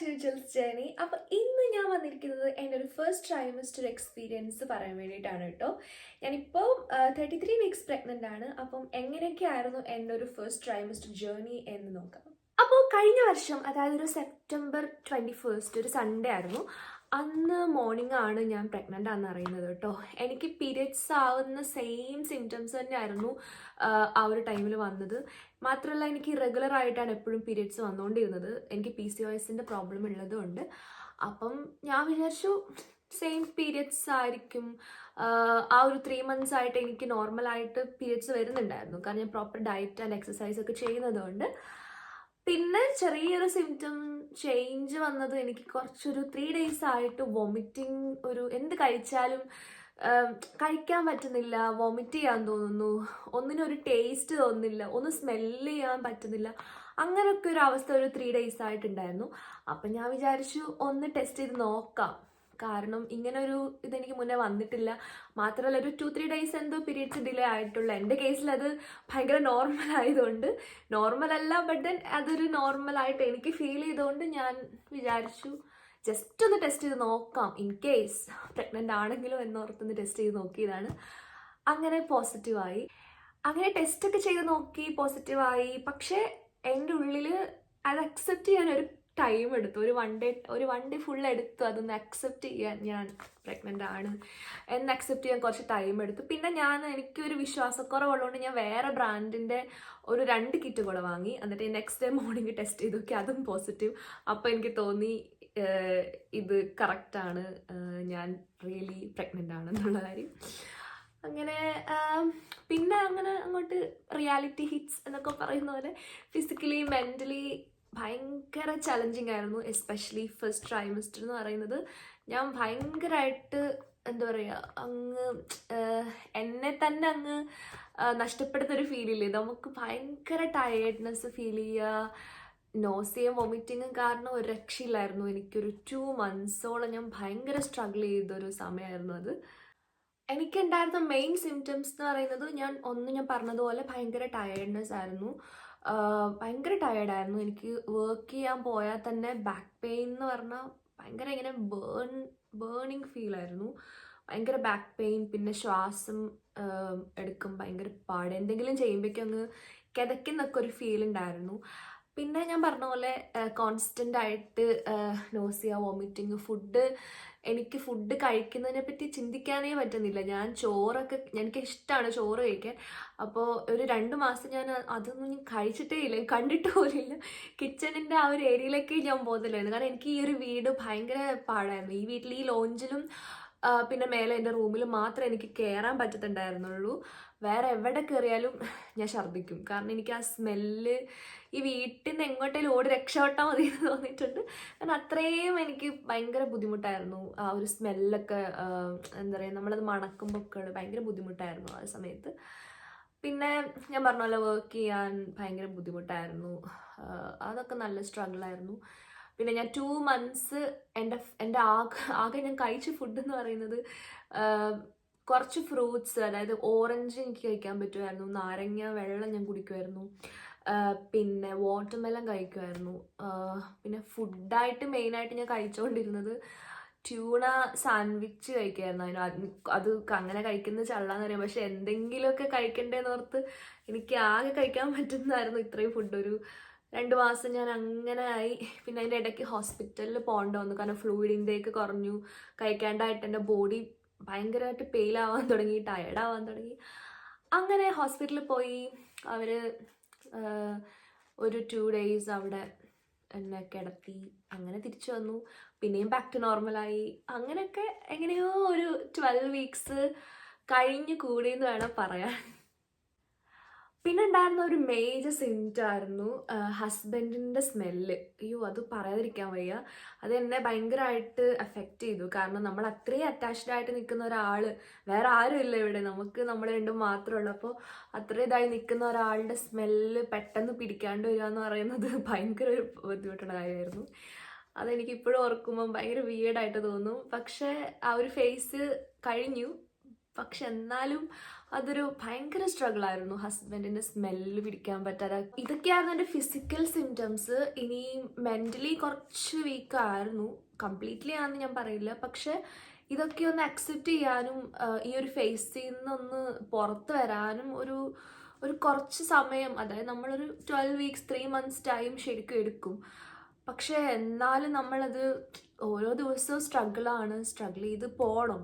To Jils journey. അപ്പോൾ ഇന്ന് ഞാൻ വന്നിരിക്കുന്നത് എൻ്റെ ഒരു ഫസ്റ്റ് ട്രൈമസ്റ്റർ എക്സ്പീരിയൻസ് പറയാൻ വേണ്ടിയിട്ടാണ് കേട്ടോ. ഞാനിപ്പോൾ 33 വീക്സ് പ്രഗ്നൻ്റ് ആണ്. അപ്പം എങ്ങനെയൊക്കെയായിരുന്നു എൻ്റെ ഒരു ഫസ്റ്റ് ട്രൈമസ്റ്റർ ജേർണി എന്ന് നോക്കാം. അപ്പോൾ കഴിഞ്ഞ വർഷം, അതായത് ഒരു സെപ്റ്റംബർ 21 ഒരു സൺഡേ ആയിരുന്നു. അന്ന് മോർണിംഗ് ആണ് ഞാൻ പ്രഗ്നൻ്റ് ആണെന്ന് അറിയുന്നത് കേട്ടോ. എനിക്ക് പീരിയഡ്സ് ആവുന്ന സെയിം സിംറ്റംസ് തന്നെയായിരുന്നു ആ ഒരു ടൈമിൽ വന്നത്. മാത്രമല്ല എനിക്ക് റെഗുലർ ആയിട്ടാണ് എപ്പോഴും പീരിയഡ്സ് വന്നുകൊണ്ടിരുന്നത്. എനിക്ക് PCOSൻ്റെ പ്രോബ്ലം ഉള്ളതുകൊണ്ട്. അപ്പം ഞാൻ വിചാരിച്ചു സെയിം പീരിയഡ്സ് ആയിരിക്കും. ആ ഒരു 3 months ആയിട്ട് എനിക്ക് നോർമലായിട്ട് പീരിയഡ്സ് വരുന്നുണ്ടായിരുന്നു, കാരണം ഞാൻ പ്രോപ്പർ ഡയറ്റ് ആൻഡ് എക്സസൈസ് ഒക്കെ ചെയ്യുന്നതുകൊണ്ട്. പിന്നെ ചെറിയൊരു സിംറ്റം ചേഞ്ച് വന്നത് എനിക്ക് കുറച്ചൊരു 3 days ആയിട്ട് വോമിറ്റിംഗ്, ഒരു എന്ത് കഴിച്ചാലും കഴിക്കാൻ പറ്റുന്നില്ല, വോമിറ്റ് ചെയ്യാൻ തോന്നുന്നു, ഒന്നിനൊരു ടേസ്റ്റ് തോന്നുന്നില്ല, ഒന്ന് സ്മെല്ല് ചെയ്യാൻ പറ്റുന്നില്ല, അങ്ങനെയൊക്കെ ഒരു അവസ്ഥ ഒരു 3 days ആയിട്ടുണ്ടായിരുന്നു. അപ്പം ഞാൻ വിചാരിച്ചു ഒന്ന് ടെസ്റ്റ് ചെയ്ത് നോക്കാം, കാരണം ഇങ്ങനൊരു ഇതെനിക്ക് മുന്നേ വന്നിട്ടില്ല. മാത്രമല്ല ഒരു 2-3 days എന്തോ പീരീഡ്സ് ഡിലേ ആയിട്ടുള്ള. എൻ്റെ കേസിൽ അത് ഭയങ്കര നോർമൽ ആയതുകൊണ്ട്, നോർമൽ അല്ല ബട്ട് ദെൻ അതൊരു നോർമലായിട്ട് എനിക്ക് ഫീൽ ചെയ്തുകൊണ്ട് ഞാൻ വിചാരിച്ചു ജസ്റ്റ് ഒന്ന് ടെസ്റ്റ് ചെയ്ത് നോക്കാം, ഇൻ കേസ് പ്രഗ്നൻ്റ് ആണെങ്കിലോ എന്നോർത്തൊന്ന് ടെസ്റ്റ് ചെയ്ത് നോക്കിയതാണ്. അങ്ങനെ പോസിറ്റീവായി. അങ്ങനെ ടെസ്റ്റൊക്കെ ചെയ്ത് നോക്കി, പോസിറ്റീവായി. പക്ഷേ എൻ്റെ ഉള്ളിൽ അത് അക്സെപ്റ്റ് ചെയ്യാനൊരു ടൈം എടുത്തു. ഒരു വൺ ഡേ ഫുൾ എടുത്തു അതൊന്ന് അക്സെപ്റ്റ് ചെയ്യാൻ, ഞാൻ പ്രഗ്നൻ്റ് ആണ് എന്ന് അക്സെപ്റ്റ് ചെയ്യാൻ കുറച്ച് ടൈം എടുത്തു. പിന്നെ എനിക്കൊരു വിശ്വാസക്കുറവുള്ളതുകൊണ്ട് ഞാൻ വേറെ ബ്രാൻഡിൻ്റെ ഒരു 2 കിറ്റ് കൂടെ വാങ്ങി. എന്നിട്ട് നെക്സ്റ്റ് ഡേ മോർണിംഗ് ടെസ്റ്റ് ചെയ്ത് നോക്കി, അതും പോസിറ്റീവ്. അപ്പോൾ എനിക്ക് തോന്നി ഇത് കറക്റ്റാണ്, ഞാൻ റിയലി പ്രഗ്നൻ്റ് ആണെന്നുള്ള കാര്യം. അങ്ങനെ പിന്നെ അങ്ങനെ അങ്ങോട്ട് റിയാലിറ്റി ഹിറ്റ്സ് എന്നൊക്കെ പറയുന്ന പോലെ ഫിസിക്കലി മെൻ്റലി ഭയങ്കര ചലഞ്ചിങ് ആയിരുന്നു. എസ്പെഷ്യലി ഫസ്റ്റ് ട്രൈമസ്റ്റർ എന്ന് പറയുന്നത് ഞാൻ ഭയങ്കരമായിട്ട് എന്താ പറയുക, അങ്ങ് എന്നെ തന്നെ അങ്ങ് നഷ്ടപ്പെടുന്നൊരു ഫീലില്ലേ. നമുക്ക് ഭയങ്കര ടയേർഡ്നെസ് ഫീൽ ചെയ്യുക, നോസിയും വൊമിറ്റിങ്ങും കാരണം ഒരു രക്ഷയില്ലായിരുന്നു. എനിക്കൊരു 2 months ഞാൻ ഭയങ്കര സ്ട്രഗിൾ ചെയ്തൊരു സമയമായിരുന്നു അത്. എനിക്കുണ്ടായിരുന്ന മെയിൻ സിംറ്റംസ് എന്ന് പറയുന്നത്, ഞാൻ പറഞ്ഞതുപോലെ ഭയങ്കര ടയേർഡ്നെസ് ആയിരുന്നു. ഭയങ്കര ടയേർഡായിരുന്നു. എനിക്ക് വർക്ക് ചെയ്യാൻ പോയാൽ തന്നെ ബാക്ക് പെയിൻ എന്ന് പറഞ്ഞാൽ ഭയങ്കര ഇങ്ങനെ ബേണിങ് ഫീലായിരുന്നു. ഭയങ്കര ബാക്ക് പെയിൻ, പിന്നെ ശ്വാസം എടുക്കും ഭയങ്കര പാട്, എന്തെങ്കിലും ചെയ്യുമ്പോഴേക്കും അങ്ങ് കിതയ്ക്കുന്നൊക്കെ ഒരു ഫീൽ ഉണ്ടായിരുന്നു. പിന്നെ ഞാൻ പറഞ്ഞ പോലെ കോൺസ്റ്റൻ്റ് ആയിട്ട് നോസിയ, വോമിറ്റിങ്, എനിക്ക് ഫുഡ് കഴിക്കുന്നതിനെ പറ്റി ചിന്തിക്കാനേ പറ്റുന്നില്ല. എനിക്ക് ഇഷ്ടമാണ് ചോറ് കഴിക്കാൻ. അപ്പോൾ ഒരു 2 മാസം ഞാൻ അതൊന്നും കഴിച്ചിട്ടേ ഇല്ല, കണ്ടിട്ട് പോലില്ല. കിച്ചണിൻ്റെ ആ ഒരു ഏരിയയിലേക്ക് ഞാൻ പോകുന്നില്ലായിരുന്നു, കാരണം എനിക്ക് ഈ ഒരു വീട് ഭയങ്കര പാടായിരുന്നു. ഈ വീട്ടിൽ ഈ ലോഞ്ചിലും പിന്നെ മേലെ എൻ്റെ റൂമിൽ മാത്രമേ എനിക്ക് കയറാൻ പറ്റത്തുണ്ടായിരുന്നുള്ളൂ. വേറെ എവിടെ കയറിയാലും ഞാൻ ഛർദ്ദിക്കും, കാരണം എനിക്ക് ആ സ്മെല്ല്, ഈ വീട്ടിൽ നിന്ന് എങ്ങോട്ടേലും ഓടി രക്ഷപ്പെട്ടാൽ മതി എന്ന് തോന്നിയിട്ടുണ്ട്. കാരണം അത്രയും എനിക്ക് ഭയങ്കര ബുദ്ധിമുട്ടായിരുന്നു ആ ഒരു സ്മെല്ലൊക്കെ. എന്താ പറയുക, നമ്മളത് മണക്കുമ്പോൾ ഭയങ്കര ബുദ്ധിമുട്ടായിരുന്നു ആ സമയത്ത്. പിന്നെ ഞാൻ പറഞ്ഞ പോലെ വർക്ക് ചെയ്യാൻ ഭയങ്കര ബുദ്ധിമുട്ടായിരുന്നു. അതൊക്കെ നല്ല സ്ട്രഗിളായിരുന്നു. പിന്നെ ഞാൻ 2 months എൻ്റെ ആകെ ഞാൻ കഴിച്ച ഫുഡ് എന്ന് പറയുന്നത് കുറച്ച് ഫ്രൂട്ട്സ്, അതായത് ഓറഞ്ച് എനിക്ക് കഴിക്കാൻ പറ്റുമായിരുന്നു, നാരങ്ങ വെള്ളം ഞാൻ കുടിക്കുമായിരുന്നു, പിന്നെ വാട്ടർമെലൺ കഴിക്കുമായിരുന്നു. പിന്നെ ഫുഡായിട്ട് മെയിനായിട്ട് ഞാൻ കഴിച്ചുകൊണ്ടിരുന്നത് ട്യൂണ സാൻഡ്വിച്ച് കഴിക്കുമായിരുന്നു. അത് അങ്ങനെ കഴിക്കുന്നത് ചള്ളാന്ന് പറയും, പക്ഷെ എന്തെങ്കിലുമൊക്കെ കഴിക്കണ്ടേന്ന് ഓർത്ത് എനിക്ക് ആകെ കഴിക്കാൻ പറ്റുന്നതായിരുന്നു ഇത്രയും ഫുഡ്. ഒരു 2 മാസം ഞാൻ അങ്ങനെ ആയി. പിന്നെ അതിൻ്റെ ഇടയ്ക്ക് ഹോസ്പിറ്റലിൽ പോകേണ്ട വന്നു, കാരണം ഫ്ലൂയിഡ് ഇൻടേക്ക് കുറഞ്ഞു. കഴിക്കാണ്ടായിട്ട് എൻ്റെ ബോഡി ഭയങ്കരമായിട്ട് പെയിലാവാൻ തുടങ്ങി, ടയർഡാവാൻ തുടങ്ങി. അങ്ങനെ ഹോസ്പിറ്റലിൽ പോയി. അവർ ഒരു 2 days അവിടെ എന്നെ കിടത്തി. അങ്ങനെ തിരിച്ചു വന്നു, പിന്നെയും ബാക്ക് ടു നോർമലായി. അങ്ങനെയൊക്കെ എങ്ങനെയോ ഒരു 12 weeks കഴിഞ്ഞ് കൂടിയെന്ന് വേണം പറയാൻ. പിന്നെ ഉണ്ടായിരുന്ന ഒരു മേജർ സിംറ്റം ആയിരുന്നു ഹസ്ബൻഡിൻ്റെ സ്മെല്ല്. അയ്യോ, അത് പറയാതിരിക്കാൻ വയ്യ. അത് എന്നെ ഭയങ്കരമായിട്ട് എഫക്റ്റ് ചെയ്തു, കാരണം നമ്മൾ അത്രയും അറ്റാച്ച്ഡ് ആയിട്ട് നിൽക്കുന്ന ഒരാൾ, വേറെ ആരും ഇല്ല ഇവിടെ, നമ്മൾ രണ്ടും മാത്രമേ ഉള്ളൂ. അപ്പോൾ അത്രയും ഇതായി നിൽക്കുന്ന ഒരാളുടെ സ്മെല്ല് പെട്ടെന്ന് പിടിക്കാണ്ട് വരിക എന്ന് പറയുന്നത് ഭയങ്കര ഒരു ബുദ്ധിമുട്ടുള്ള കാര്യമായിരുന്നു. അതെനിക്ക് ഇപ്പോഴും ഓർക്കുമ്പം ഭയങ്കര വിയേർഡായിട്ട് തോന്നും. പക്ഷേ ആ ഒരു ഫേസ് കഴിഞ്ഞു. പക്ഷെ എന്നാലും അതൊരു ഭയങ്കര സ്ട്രഗിൾ ആയിരുന്നു. ഹസ്ബൻഡിന്റെ സ്മെല്ല് പിടിക്കാൻ പറ്റാതെ, ഇതൊക്കെയായിരുന്നു എൻ്റെ ഫിസിക്കൽ സിംറ്റംസ്. ഇനി മെന്റലി കുറച്ച് വീക്കായിരുന്നു, കംപ്ലീറ്റ്ലി ആണെന്ന് ഞാൻ പറയില്ല. പക്ഷെ ഇതൊക്കെ ഒന്ന് അക്സെപ്റ്റ് ചെയ്യാനും ഈ ഒരു ഫേസിൽ നിന്നൊന്ന് പുറത്ത് വരാനും ഒരു കുറച്ച് സമയം, അതായത് നമ്മളൊരു 12 വീക്സ് 3 മന്ത്സ് ടൈം ശരിക്കും എടുക്കും. പക്ഷെ എന്നാലും നമ്മളത് ഓരോ ദിവസവും സ്ട്രഗിൾ ചെയ്ത് പോകണം.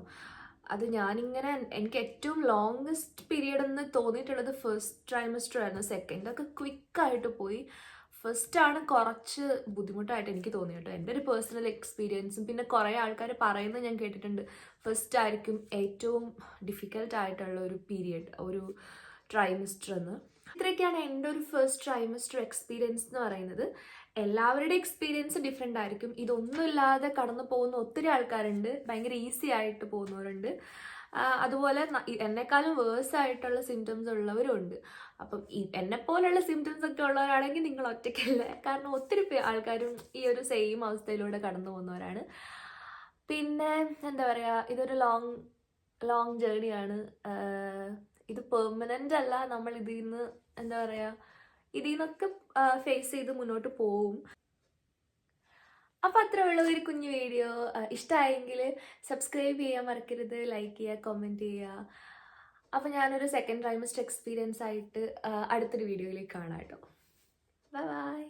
അത് ഞാനിങ്ങനെ, എനിക്ക് ഏറ്റവും ലോങ്സ്റ്റ് പീരീഡ് എന്ന് തോന്നിയിട്ടുള്ളത് ഫസ്റ്റ് ട്രൈമസ്റ്റർ ആയിരുന്നു. സെക്കൻഡൊക്കെ ക്വിക്കായിട്ട് പോയി. ഫസ്റ്റാണ് കുറച്ച് ബുദ്ധിമുട്ടായിട്ട് എനിക്ക് തോന്നി കേട്ടോ, എൻ്റെ ഒരു പേഴ്സണൽ എക്സ്പീരിയൻസും. പിന്നെ കുറേ ആൾക്കാർ പറയുന്നത് ഞാൻ കേട്ടിട്ടുണ്ട്, ഫസ്റ്റ് ആയിരിക്കും ഏറ്റവും ഡിഫിക്കൽട്ട് ആയിട്ടുള്ള ഒരു പീരിയഡ്, ഒരു ട്രൈമസ്റ്റർ എന്ന്. ഇത്രയൊക്കെയാണ് എൻ്റെ ഒരു ഫസ്റ്റ് ട്രൈമസ്റ്റർ എക്സ്പീരിയൻസ് എന്ന് പറയുന്നത്. എല്ലാവരുടെ എക്സ്പീരിയൻസ് ഡിഫറെൻ്റ് ആയിരിക്കും. ഇതൊന്നുമില്ലാതെ കടന്നു പോകുന്ന ഒത്തിരി ആൾക്കാരുണ്ട്, ഭയങ്കര ഈസി ആയിട്ട് പോകുന്നവരുണ്ട്. അതുപോലെ എന്നെക്കാളും വേഴ്സ് ആയിട്ടുള്ള സിംറ്റംസ് ഉള്ളവരും ഉണ്ട്. അപ്പം എന്നെപ്പോലുള്ള സിംറ്റംസ് ഒക്കെ ഉള്ളവരാണെങ്കിൽ നിങ്ങൾ ഒറ്റയ്ക്കല്ല, കാരണം ഒത്തിരി ആൾക്കാരും ഈ ഒരു സെയിം അവസ്ഥയിലൂടെ കടന്നു പോകുന്നവരാണ്. പിന്നെ എന്താ പറയുക, ഇതൊരു ലോങ് ജേർണിയാണ്. ഇത് പെർമനൻ്റ് അല്ല. നമ്മൾ ഇതിൽ നിന്ന് എന്താ പറയുക, ഇതിൽ നിന്നൊക്കെ ഫേസ് ചെയ്ത് മുന്നോട്ട് പോവും. അപ്പോൾ അത്രേ ഉള്ള ഒരു കുഞ്ഞു വീഡിയോ. ഇഷ്ടമായെങ്കിൽ സബ്സ്ക്രൈബ് ചെയ്യാൻ മറക്കരുത്, ലൈക്ക് ചെയ്യുക, കമൻറ്റ് ചെയ്യുക. അപ്പോൾ ഞാനൊരു സെക്കൻഡ് ട്രൈമസ്റ്റർ എക്സ്പീരിയൻസ് ആയിട്ട് അടുത്തൊരു വീഡിയോയിലേക്ക് കാണാം കേട്ടോ. Bye bye.